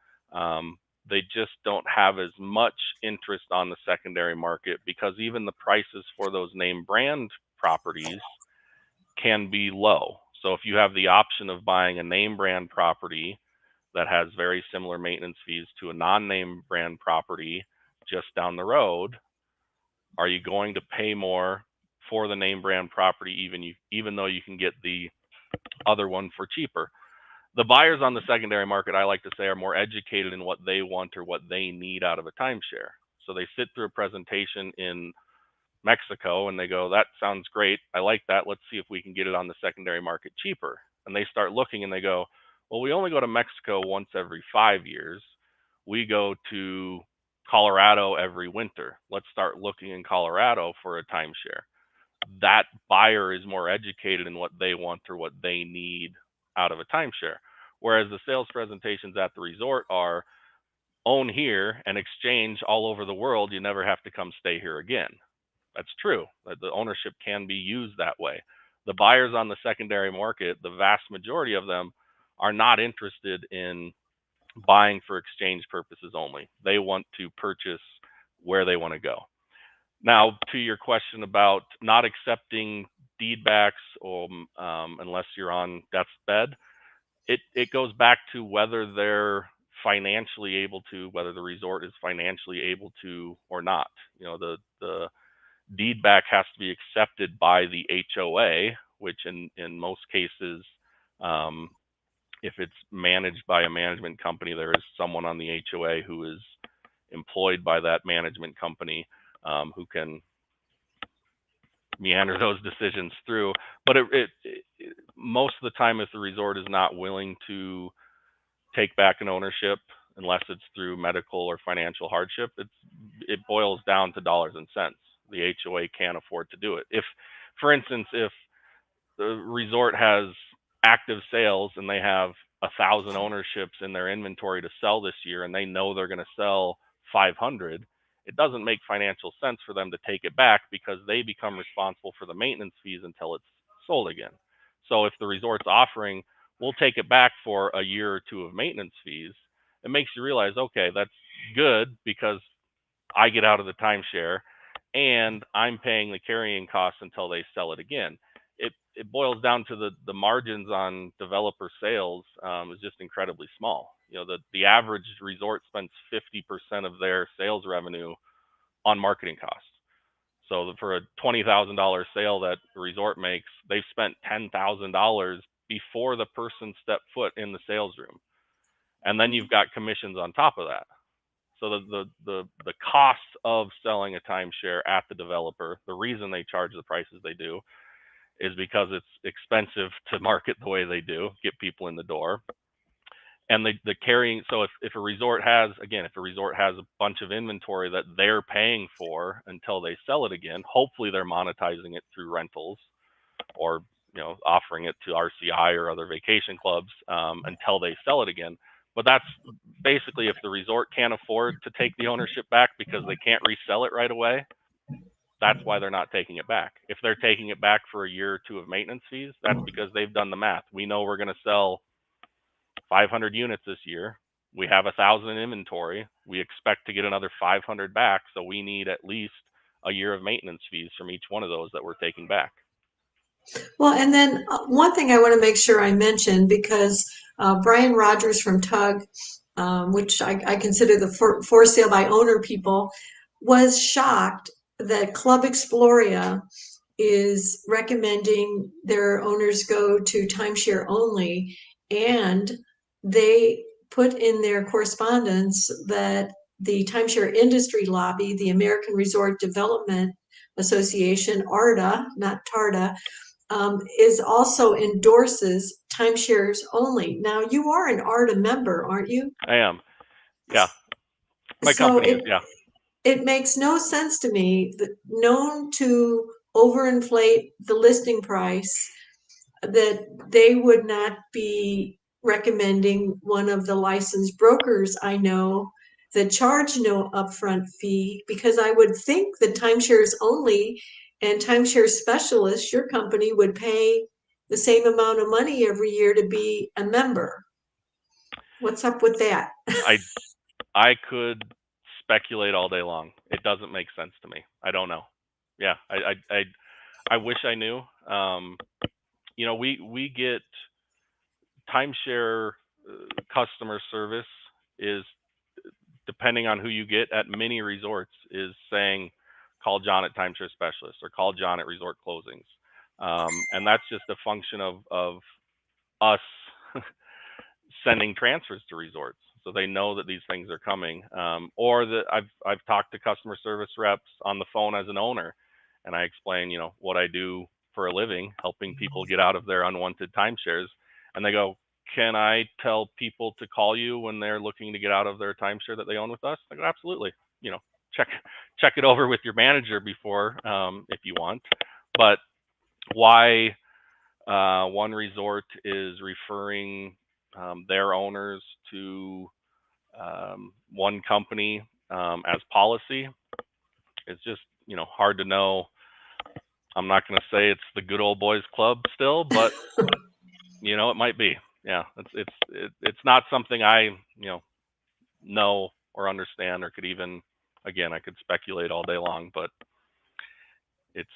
they just don't have as much interest on the secondary market, because even the prices for those name brand properties can be low. So if you have the option of buying a name brand property that has very similar maintenance fees to a non-name brand property just down the road, are you going to pay more for the name brand property even though you can get the other one for cheaper? The buyers on the secondary market, I like to say, are more educated in what they want or what they need out of a timeshare. So they sit through a presentation in Mexico and they go, that sounds great, I like that, let's see if we can get it on the secondary market cheaper. And they start looking and they go, well, we only go to Mexico once every 5 years. We go to Colorado every winter. Let's start looking in Colorado for a timeshare. That buyer is more educated in what they want or what they need out of a timeshare. Whereas the sales presentations at the resort are own here and exchange all over the world. You never have to come stay here again. That's true. The ownership can be used that way. The buyers on the secondary market, the vast majority of them, are not interested in buying for exchange purposes only. They want to purchase where they want to go. Now, to your question about not accepting deed backs or unless you're on death's bed, it goes back to whether they're financially able to, whether the resort is financially able to or not. The deed back has to be accepted by the HOA, which in most cases, if it's managed by a management company, there is someone on the HOA who is employed by that management company who can meander those decisions through. But most of the time, if the resort is not willing to take back an ownership, unless it's through medical or financial hardship, it boils down to dollars and cents. The HOA can't afford to do it. If, for instance, if the resort has active sales and they have 1,000 ownerships in their inventory to sell this year, and they know they're going to sell 500, it doesn't make financial sense for them to take it back, because they become responsible for the maintenance fees until it's sold again. So if the resort's offering, we'll take it back for a year or two of maintenance fees, it makes you realize, okay, that's good, because I get out of the timeshare and I'm paying the carrying costs until they sell it again. It boils down to the margins on developer sales is just incredibly small. The average resort spends 50% of their sales revenue on marketing costs. So for a $20,000 sale that the resort makes, they've spent $10,000 before the person stepped foot in the sales room. And then you've got commissions on top of that. So the cost of selling a timeshare at the developer, the reason they charge the prices they do, is because it's expensive to market the way they do, get people in the door. And the carrying, so if a resort has a bunch of inventory that they're paying for until they sell it again, hopefully they're monetizing it through rentals or offering it to RCI or other vacation clubs until they sell it again. But that's basically, if the resort can't afford to take the ownership back because they can't resell it right away, that's why they're not taking it back. If they're taking it back for a year or two of maintenance fees, that's because they've done the math. We know we're going to sell 500 units this year. We have 1,000 in inventory. We expect to get another 500 back. So we need at least a year of maintenance fees from each one of those that we're taking back. Well, and then one thing I want to make sure I mention, because Brian Rogers from Tug, which I consider the for sale by owner people, was shocked that Club Exploria is recommending their owners go to timeshare only, and they put in their correspondence that the timeshare industry lobby, the American Resort Development Association, ARDA, not TARDA, is also endorses timeshares only. Now, you are an ARDA member, aren't you? I am. Yeah. My So company is, yeah. it makes no sense to me that known to overinflate the listing price, that they would not be recommending one of the licensed brokers I know that charge no upfront fee, because I would think that timeshares only and timeshare specialists, your company, would pay the same amount of money every year to be a member. What's up with that? I could speculate all day long. It doesn't make sense to me. I don't know. Yeah, I wish I knew. We get timeshare customer service is, depending on who you get at many resorts, is saying call John at timeshare specialist or call John at resort closings, and that's just a function of us sending transfers to resorts, so they know that these things are coming. Or that I've talked to customer service reps on the phone as an owner, and I explain, what I do for a living, helping people get out of their unwanted timeshares, and they go, "Can I tell people to call you when they're looking to get out of their timeshare that they own with us?" I go, "Absolutely. Check check it over with your manager before, if you want." But why one resort is referring their owners to one company as policy, it's just hard to know. I'm not going to say it's the good old boys club still, but it might be. Yeah, it's not something I know or understand or could even, again, I could speculate all day long, but it's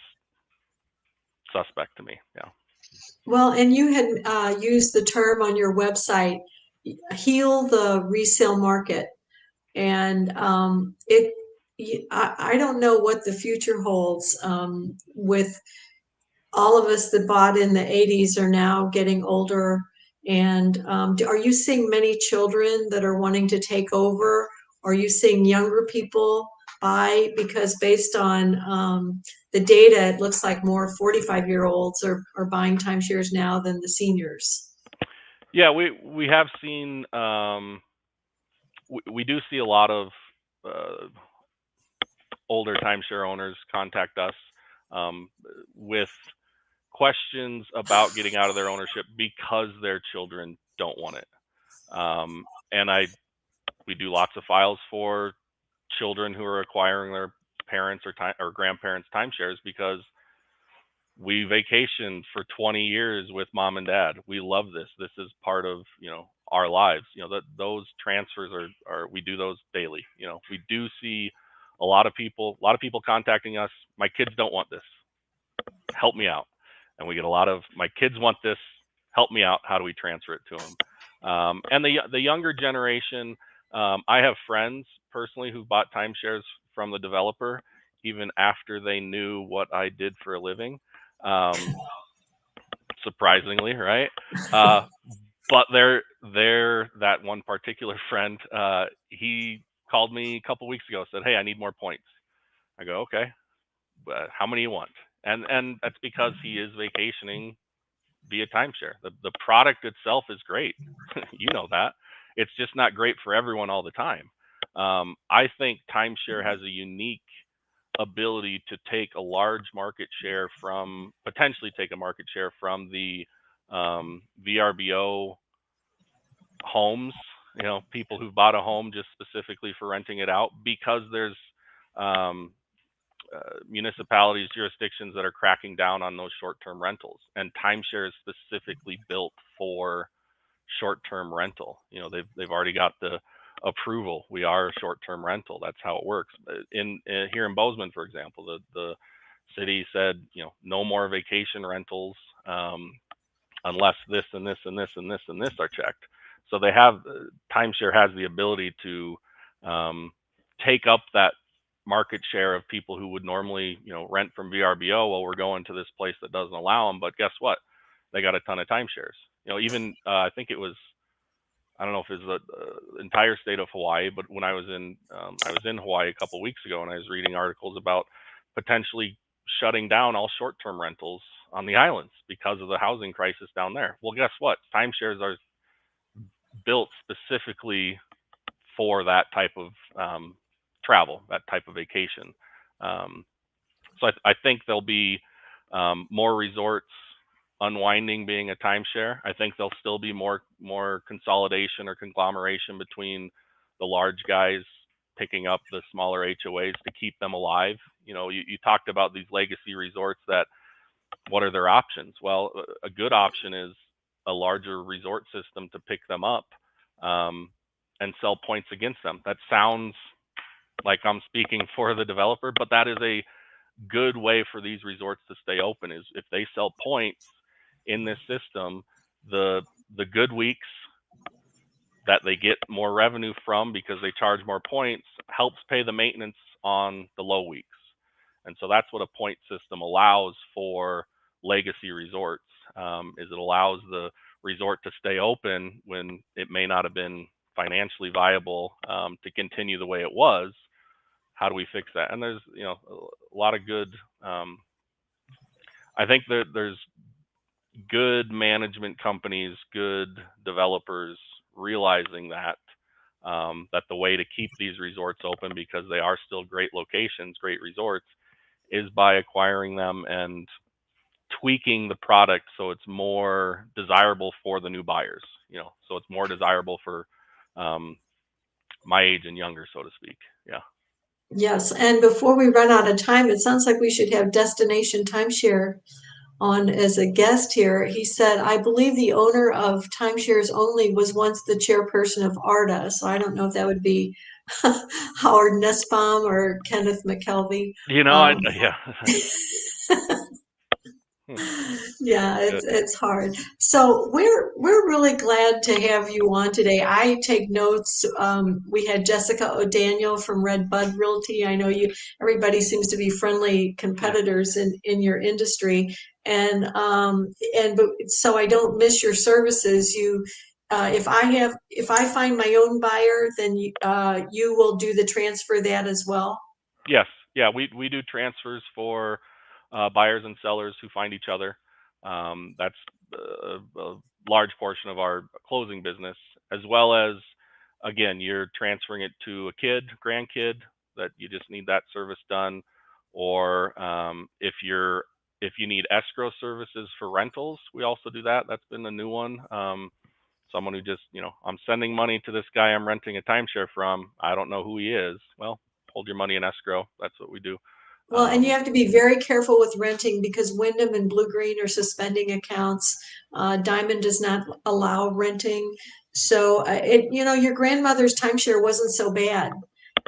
suspect to me. Yeah. Well, and you had used the term on your website, heal the resale market. And I don't know what the future holds with all of us that bought in the 80s are now getting older. And are you seeing many children that are wanting to take over? Are you seeing younger people buy? Because based on the data, it looks like more 45-year-olds are buying timeshares now than the seniors. Yeah, we have seen, we do see a lot of older timeshare owners contact us with questions about getting out of their ownership because their children don't want it. And we do lots of files for children who are acquiring their parents or grandparents timeshares because we vacationed for 20 years with mom and dad. We love this. This is part of, our lives. That those transfers are we do those daily. We do see a lot of people contacting us. My kids don't want this. Help me out. And we get a lot of, my kids want this. Help me out. How do we transfer it to them? And the younger generation, I have friends personally who bought timeshares from the developer even after they knew what I did for a living. Surprisingly, right? But that one particular friend, he called me a couple weeks ago, said, "Hey, I need more points." I go, "Okay, but how many you want?" And that's because he is vacationing via timeshare. The product itself is great. You know that. It's just not great for everyone all the time. I think timeshare has a unique ability to take a large market share potentially take a market share from the VRBO homes, people who bought a home just specifically for renting it out, because there's um, municipalities, jurisdictions that are cracking down on those short-term rentals, and timeshare is specifically built for short-term rental. They've already got the approval. We are a short-term rental. That's how it works. Here in Bozeman, for example, the city said, no more vacation rentals unless this and this and this and this and this are checked. So timeshare has the ability to take up that market share of people who would normally, rent from VRBO. Well, we're going to this place that doesn't allow them, but guess what? They got a ton of timeshares. Even I think it was I don't know if it's the entire state of Hawaii, but when I was in Hawaii a couple weeks ago, and I was reading articles about potentially shutting down all short-term rentals on the islands because of the housing crisis down there. Well, guess what? Timeshares are built specifically for that type of travel, that type of vacation. Um, so I think there'll be more resorts unwinding being a timeshare. I think there'll still be more consolidation or conglomeration between the large guys picking up the smaller HOAs to keep them alive. You talked about these legacy resorts that what are their options? Well, a good option is a larger resort system to pick them up and sell points against them. That sounds like I'm speaking for the developer, but that is a good way for these resorts to stay open. Is if they sell points in this system, the good weeks that they get more revenue from because they charge more points helps pay the maintenance on the low weeks. And so that's what a point system allows for legacy resorts, is it allows the resort to stay open when it may not have been financially viable to continue the way it was. How do we fix that? And there's a lot of good. I think that there's good management companies, good developers realizing that that the way to keep these resorts open, because they are still great locations, great resorts, is by acquiring them and tweaking the product so it's more desirable for the new buyers. So it's more desirable for my age and younger, so to speak. Yeah. Yes, and before we run out of time, it sounds like we should have Destination Timeshare on as a guest here. He said, I believe the owner of Timeshares Only was once the chairperson of ARDA. So I don't know if that would be Howard Nussbaum or Kenneth McKelvey. Yeah. Yeah, Good. it's hard. So we're really glad to have you on today. I take notes. We had Jessica O'Daniel from Red Bud Realty. I know you. Everybody seems to be friendly Yeah. competitors in your industry, but so I don't miss your services. If I find my own buyer, then you will do the transfer that as well. Yes. Yeah. We do transfers for buyers and sellers who find each other. That's a large portion of our closing business, as well as, again, you're transferring it to a kid, grandkid, that you just need that service done, or if you need escrow services for rentals, we also do that. That's been a new one. Someone who just, I'm sending money to this guy I'm renting a timeshare from. I don't know who he is. Well, hold your money in escrow. That's what we do. Well, and you have to be very careful with renting because Wyndham and Blue Green are suspending accounts. Diamond does not allow renting. So your grandmother's timeshare wasn't so bad.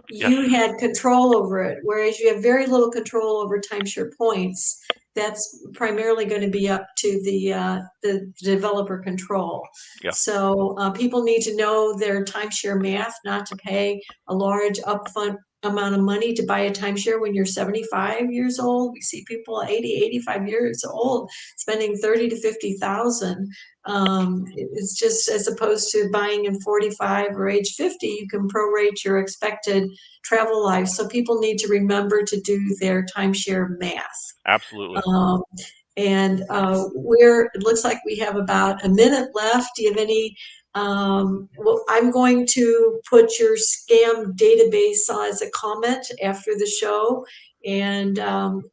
Yes. You had control over it, whereas you have very little control over timeshare points. That's primarily going to be up to the developer control. Yeah. So people need to know their timeshare math, not to pay a large upfront amount of money to buy a timeshare when you're 75 years old. We see people 80, 85 years old spending 30 to 50,000. It's just, as opposed to buying in 45 or age 50, you can prorate your expected travel life. So people need to remember to do their timeshare math. Absolutely. It looks like we have about a minute left. Do you have any? Well, I'm going to put your scam database as a comment after the show, and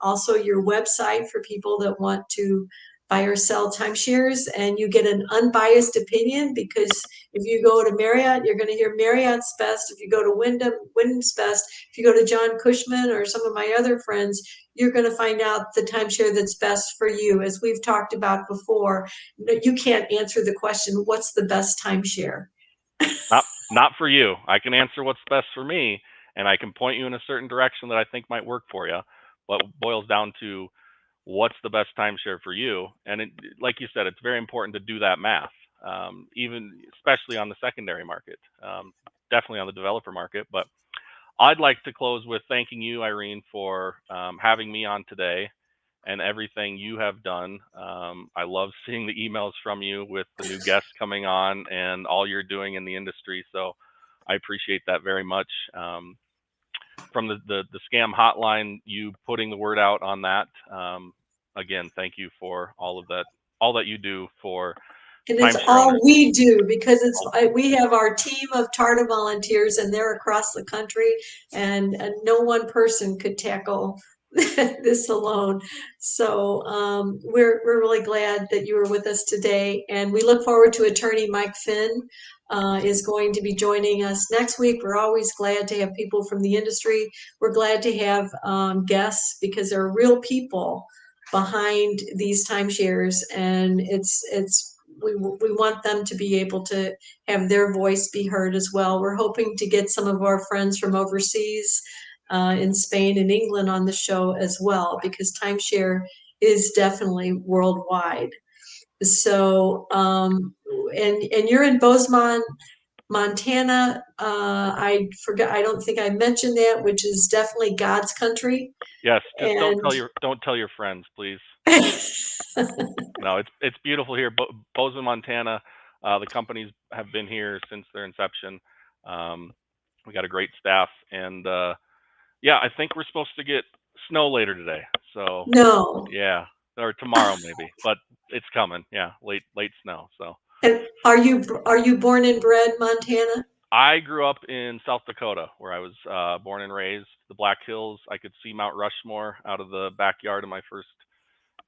also your website for people that want to buy or sell timeshares. And you get an unbiased opinion, because if you go to Marriott, you're going to hear Marriott's best. If you go to Wyndham, Wyndham's best. If you go to John Cushman or some of my other friends, you're going to find out the timeshare that's best for you. As we've talked about before, you can't answer the question, what's the best timeshare? Not for you. I can answer what's best for me, and I can point you in a certain direction that I think might work for you. But it boils down to what's the best timeshare for you. And like you said, it's very important to do that math, even especially on the secondary market, definitely on the developer market. But I'd like to close with thanking you, Irene, for having me on today. and everything you have done. I love seeing the emails from you with the new guests coming on and all you're doing in the industry. So I appreciate that very much. From the scam hotline, you putting the word out on that. Again, thank you for all that you do for And it's timeshare all owners. we do because we have our team of TARTA volunteers, and they're across the country, and no one person could tackle this alone. So we're really glad that you were with us today, and we look forward to Attorney Mike Finn is going to be joining us next week. We're always glad to have people from the industry. We're glad to have guests because there are real people behind these timeshares, and we want them to be able to have their voice be heard as well. We're hoping to get some of our friends from overseas in Spain and England on the show as well, because timeshare is definitely worldwide. So, and you're in Bozeman, Montana. I forgot. I don't think I mentioned that, which is definitely God's country. Yes, just And don't tell your friends, please. No, it's beautiful here. Bozeman, Montana. The companies have been here since their inception. We got a great staff, and yeah, I think we're supposed to get snow later today. So no. yeah, or tomorrow maybe, but it's coming. Yeah, late snow. So And are you born and bred Montana? I grew up in South Dakota, where I was born and raised. The Black Hills. I could see Mount Rushmore out of the backyard of my first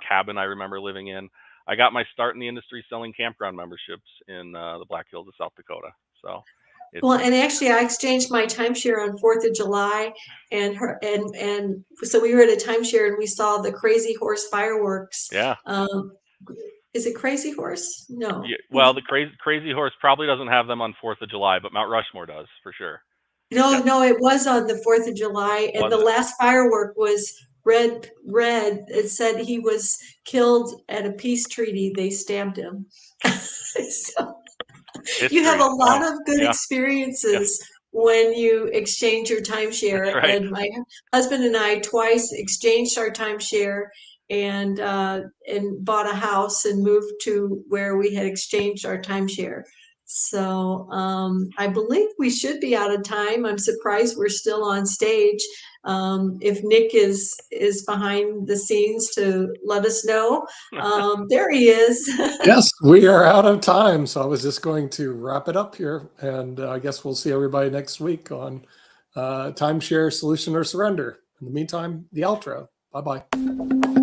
cabin I remember living in. I got my start in the industry selling campground memberships in the Black Hills of South Dakota. So it's Well, and actually, I exchanged my timeshare on 4th of July, and so we were at a timeshare and we saw the Crazy Horse fireworks. yeah. Is it Crazy Horse? No. Yeah, well, the crazy horse probably doesn't have them on 4th of July, but Mount Rushmore does for sure. No, Yeah, no, it was on the 4th of July, and was the it? last firework was red. It said he was killed at a peace treaty. They stabbed him. So you have History. a Wow. lot of good Yeah. Yeah. experiences when you exchange your That's timeshare. right. And my husband and I twice exchanged our timeshare and bought a house and moved to where we had exchanged our timeshare. So I believe we should be out of time. I'm surprised we're still on stage. If Nick is behind the scenes to let us know, there he is. Yes, we are out of time. So I was just going to wrap it up here. And I guess we'll see everybody next week on Timeshare Solution or Surrender. In the meantime, the outro. Bye bye.